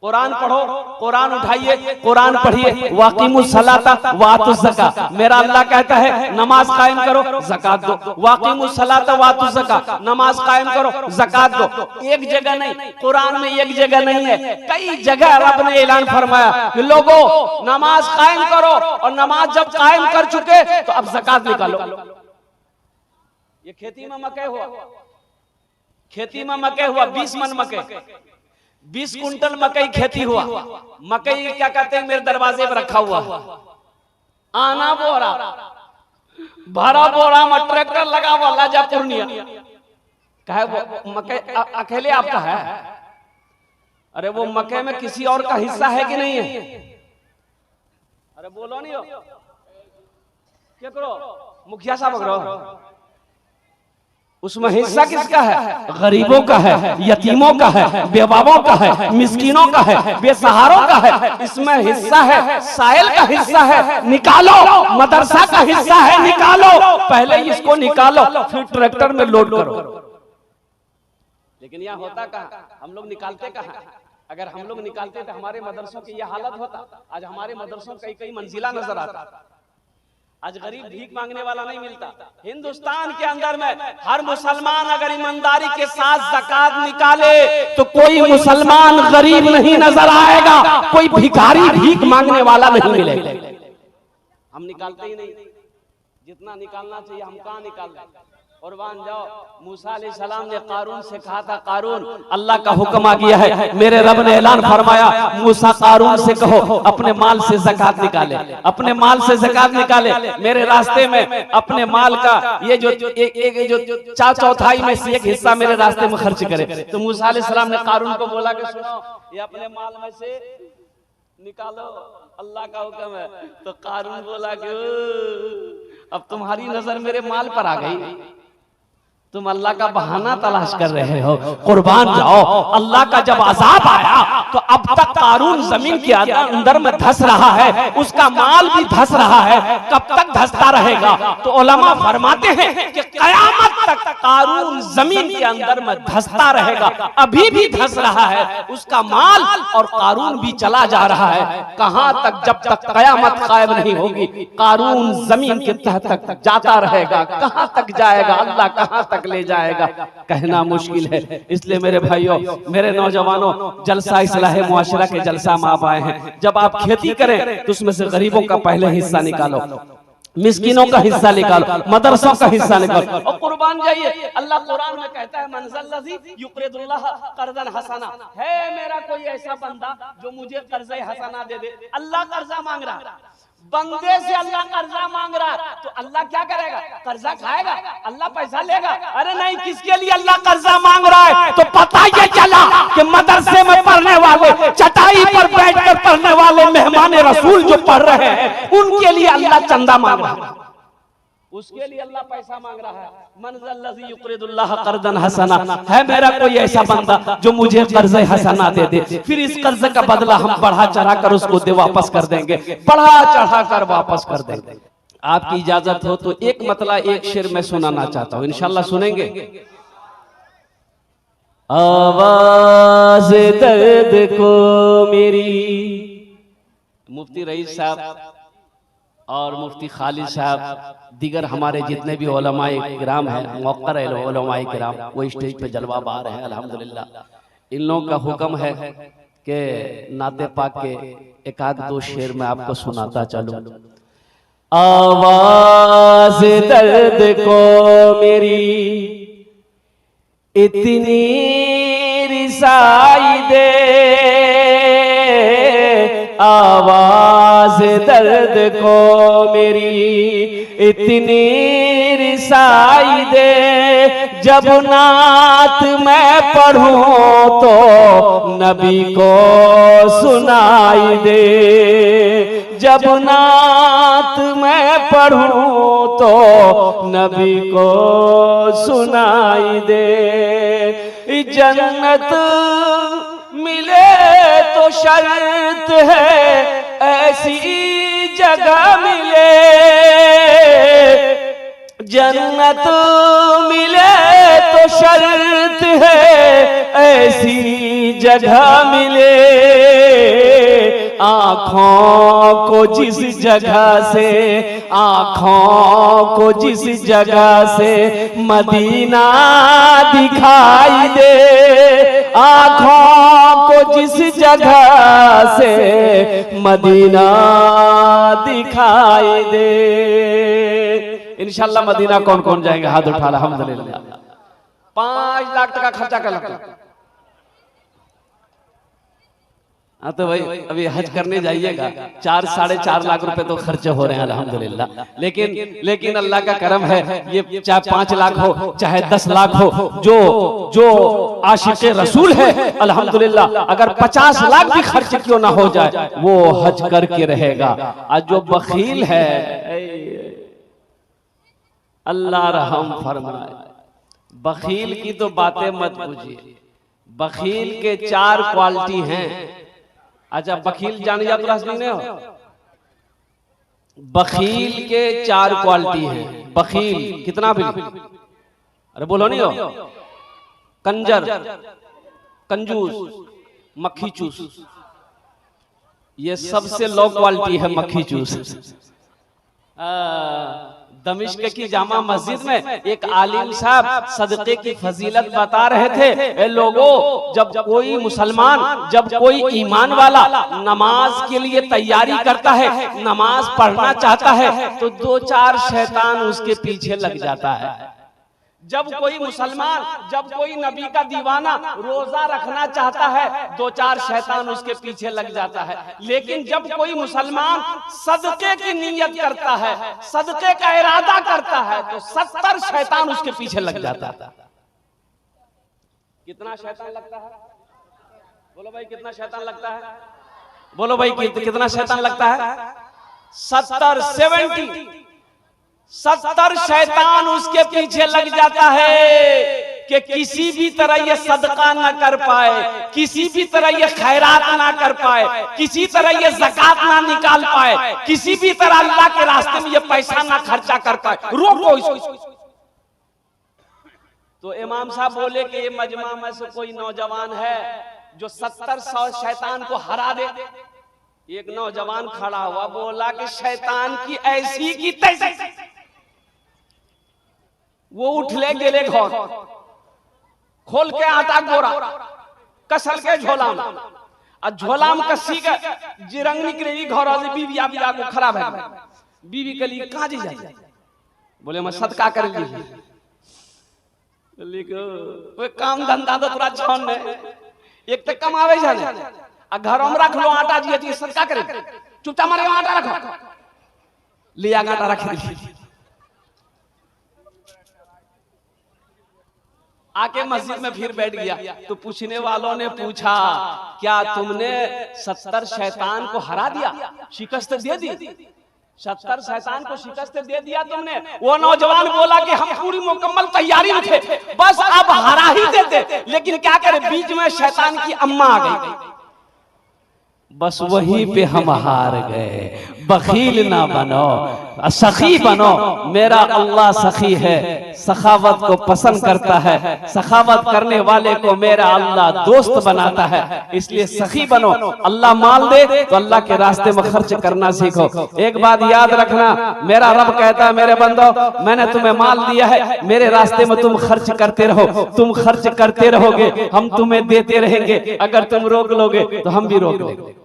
कुरान पढ़ो, कुरान उठाइए, कुरान पढ़िए। वाक़िमुस सलाता वातुज़ ज़का, मेरा अल्लाह कहता है नमाज कायम करो, ज़कात दो। वाक़िमुस सलाता वातुज़ ज़का, नमाज कायम करो, ज़कात दो। एक जगह नहीं, कुरान में एक जगह नहीं है, कई जगह रब ने ऐलान फरमाया कि लोगों नमाज कायम करो, और नमाज जब कायम कर चुके तो अब ज़कात निकालो। ये खेती में मकई हुआ, खेती में मकई हुआ, 20 मन मकई, 20 कुंटल मकई खेती हुआ। मकई क्या कहते हैं, मेरे दरवाजे पर रखा हुआ, आना बोरा भरा, बोरा में ट्रैक्टर लगा हुआ, लाजा पूर्णिया। कहे वो मकई अकेले आपका है? अरे वो मकई में किसी और का हिस्सा है कि नहीं है? अरे बोलो नहीं हो क्या करो, मुखिया साहब करो, उसमें हिस्सा किसका है? गरीबों का है, यतीमों का है, बेवाओं का है, मिस्कीनों का है, बेसहारों का है। इसमें हिस्सा है, साहिल का हिस्सा है, निकालो। मदरसा का हिस्सा है, निकालो। पहले इसको निकालो, फिर ट्रैक्टर में लोड करो। लेकिन यहाँ होता कहाँ, हम लोग निकालते कहाँ? अगर हम लोग निकालते तो हमारे मदरसों की यह हालत होता। आज हमारे मदरसों कई कई मंजिला नजर आता। आज गरीब भीख मांगने वाला नहीं मिलता। हिंदुस्तान के अंदर में हर मुसलमान अगर ईमानदारी के साथ ज़कात निकाले तो कोई मुसलमान गरीब नहीं नजर आएगा, कोई भिखारी भीख मांगने वाला नहीं मिलेगा। हम निकालते ही नहीं, जितना निकालना चाहिए हम कहाँ निकाल रहे? कुर्बान जाओ, मूसा अलैहिस्सलाम ने कारून से कहा था, कारून अल्लाह का हुक्म आ गया है, मेरे रब ने ऐलान फरमाया, मूसा कारून से कहो अपने माल से ज़कात निकाले, अपने माल से ज़कात निकाले। मेरे रास्ते में अपने माल का ये जो 4/4 में से एक हिस्सा मेरे रास्ते में खर्च करे। तो मूसा अलैहिस्सलाम ने कारून को बोला कि सुनो, ये अपने माल में से निकालो, अल्लाह का हुक्म है। तो कारून बोला कि अब तुम्हारी नजर मेरे माल पर आ गई, तुम अल्लाह का बहाना तलाश कर रहे हो। कुर्बान जाओ, अल्लाह का जब अजाब आया तो अब तक कारून जमीन के अंदर में धंस रहा है, उसका माल भी धंस रहा है, कब तक धंसता रहेगा? तो उलमा फरमाते हैं कि कयामत तक कारून जमीन के अंदर में धंसता रहेगा। अभी भी धंस रहा है, उसका माल और कारून भी चला जा रहा है। कहां तक? जब तक कयामत कायम नहीं होगी, कारून जमीन के तह तक जाता रहेगा। कहां तक जाएगा? अल्लाह कहां तक ले जाएगा, कहना मुश्किल है। इसलिए मेरे भाइयों, मेरे नौजवानों, जलसा इस्लाह मुआशरा के जलसा में आप आए हैं। जब आप खेती करें तो उसमें से गरीबों का पहले हिस्सा निकालो, मिस्किनों का हिस्सा निकालो, मदरसों का हिस्सा निकालो, और कुर्बान जाइए। अल्लाह कुरान में कहता है, मनज़ल्लज़ी युक़रिदुल्लाह क़र्ज़न हसना, है मेरा कोई ऐसा बंदा जो मुझे कर्ज़े हसना दे दे। अल्लाह कर्जा मांग रहा है, बंदे से अल्लाह कर्जा मांग रहा है, तो अल्लाह क्या करेगा? कर्जा खाएगा? अल्लाह पैसा लेगा? अरे नहीं, किसके लिए अल्लाह कर्जा मांग रहा है? तो पता ये चला कि मदरसे में पढ़ने वाले, चटाई पर बैठकर पढ़ने वाले मेहमान रसूल जो पढ़ रहे हैं, उनके लिए अल्लाह चंदा मांग रहा है, उसके लिए अल्लाह पैसा मांग रहा है। मनज़ल्लज़ी युक़रिदुल्लाह क़र्ज़न हसना, है मेरा कोई ऐसा बंदा जो मुझे कर्ज़े हसना दे दे, फिर इस कर्ज का बदला हम बढ़ा चढ़ा कर उसको वापस कर देंगे, बढ़ा चढ़ा कर वापस कर देंगे। आपकी इजाजत हो तो एक मतला एक शेर मैं सुनाना चाहता हूँ, इंशाल्लाह सुनेंगे। आवाज़ दर्द को मेरी, मुफ्ती रईस साहब और मुफ्ती खालिद साहब, दीगर हमारे जितने भी उलमाए किराम हैं, मौक़र उलमाए किराम, वो स्टेज पे जलवा बार हैं अल्हम्दुलिल्लाह। इन लोगों का हुक्म है कि नाते पाक के एक आध दो शेर में आपको सुनाता चलूं। आवाज़ दर्द को मेरी इतनी रिसाई दे, आवाज़ दर्द को मेरी इतनी रिसाई दे, जब नात मैं पढ़ूं तो नबी को सुनाई दे, जब नात मैं पढ़ूं तो नबी को सुनाई दे। जन्नत मिले तो शर्त है ऐसी जगह मिले, जन्नत मिले तो शर्त है ऐसी जगह मिले, आंखों को जिस जगह से, आंखों को जिस जगह से मदीना दिखाई दे, आंखों को जिस जगह से मदीना दिखाई दे। इंशाल्लाह मदीना कौन कौन जाएंगे? हाथ उठा ला। अल्हम्दुलिल्लाह। 5 लाख टका खर्चा कर लगता। हाँ तो भाई अभी हज करने जाइएगा, 4-4.5 लाख रुपए तो खर्चे हो रहे हैं अल्हम्दुलिल्लाह। लेकिन अल्लाह का करम है, ये चाहे 5 लाख हो चाहे 10 लाख हो, जो आशिक़े रसूल है अल्हम्दुलिल्लाह, अगर 50 लाख भी खर्च क्यों ना हो जाए वो हज करके रहेगा। आज जो बखील है, अल्लाह रहम फरमाए, बखील की तो बातें मत पूछिए। बखील के 4 क्वालिटी हैं। अच्छा बखील जाने जा तो नहीं हो? बखील के 4 क्वालिटी हैं। बखील कितना भी, अरे बोलो नहीं हो? कंजर, कंजूस, मक्खी चूस, ये सबसे लो क्वालिटी है मक्खी चूस। दमिश्क की जामा मस्जिद में एक आलिम साहब सदक़े की फजीलत बता रहे थे। ए लोगों, जब कोई मुसलमान, जब कोई ईमान वाला नमाज के लिए तैयारी करता है, नमाज पढ़ना चाहता है, तो 2-4 शैतान उसके पीछे लग जाता है। जब कोई मुसलमान, जब कोई नबी का दीवाना रोजा रखना चाहता है, 2-4 शैतान उसके पीछे लग जाता है। लेकिन जब कोई मुसलमान सदक़े की नीयत करता है, सदक़े का इरादा करता है, तो 70 शैतान उसके पीछे लग जाता है। कितना शैतान लगता है? बोलो भाई कितना शैतान लगता है? बोलो भाई कितना शैतान लगता है? 70 शैतान उसके पीछे लग जाता है कि किसी भी तरह ये सदका ना कर पाए, किसी भी तरह ये खैरात ना कर पाए, किसी तरह ये ज़कात ना निकाल पाए, किसी भी तरह अल्लाह के रास्ते में ये पैसा ना खर्चा कर पाए। रोको इसको। तो इमाम साहब बोले कि ये मजमा में से कोई नौजवान है जो 70 शैतान को हरा दे। एक नौजवान खड़ा हुआ, बोला कि शैतान की ऐसी की तैसी। वो उठले गेले घर, खोल के आटा गोरा कसल के झोला में, और झोला में कसी के जिरंग निकलेगी घर से। बीवी बिया को खराब है, बीवी के लिए कहाँ जी जाए? बोले मैं सदका कर लीजिए। काम धंधा तो पूरा छन ने, एक तो कमावे जाने आ घरों में रख लो आटा जी, सदका करे। चुपचाप मारे आटा रखो, लिया आटा रख दीजिए। आके मस्जिद में फिर बैठ गया तो पूछने वालों ने पूछा, क्या तुमने 70 शैतान को हरा दिया, शिकस्त दे दी? 70 शैतान को शिकस्त दे दिया तुमने? वो नौजवान बोला कि हम पूरी मुकम्मल तैयारी में थे, बस अब हरा ही देते, लेकिन क्या करें बीच में शैतान की अम्मा आ गई, बस वहीं पे हम हार गए। बखील ना बनो, सखी बनो। मेरा अल्लाह सखी है, सखावत को पसंद करता है, सखावत करने वाले को मेरा अल्लाह दोस्त बनाता है। इसलिए सखी बनो। अल्लाह माल दे तो अल्लाह के रास्ते में खर्च करना सीखो। एक बात याद रखना, मेरा रब कहता है मेरे बंदो, मैंने तुम्हें माल दिया है, मेरे रास्ते में तुम खर्च करते रहो। तुम खर्च करते रहोगे, हम तुम्हें देते रहेंगे। अगर तुम रोक लोगे तो हम भी रोक लेंगे।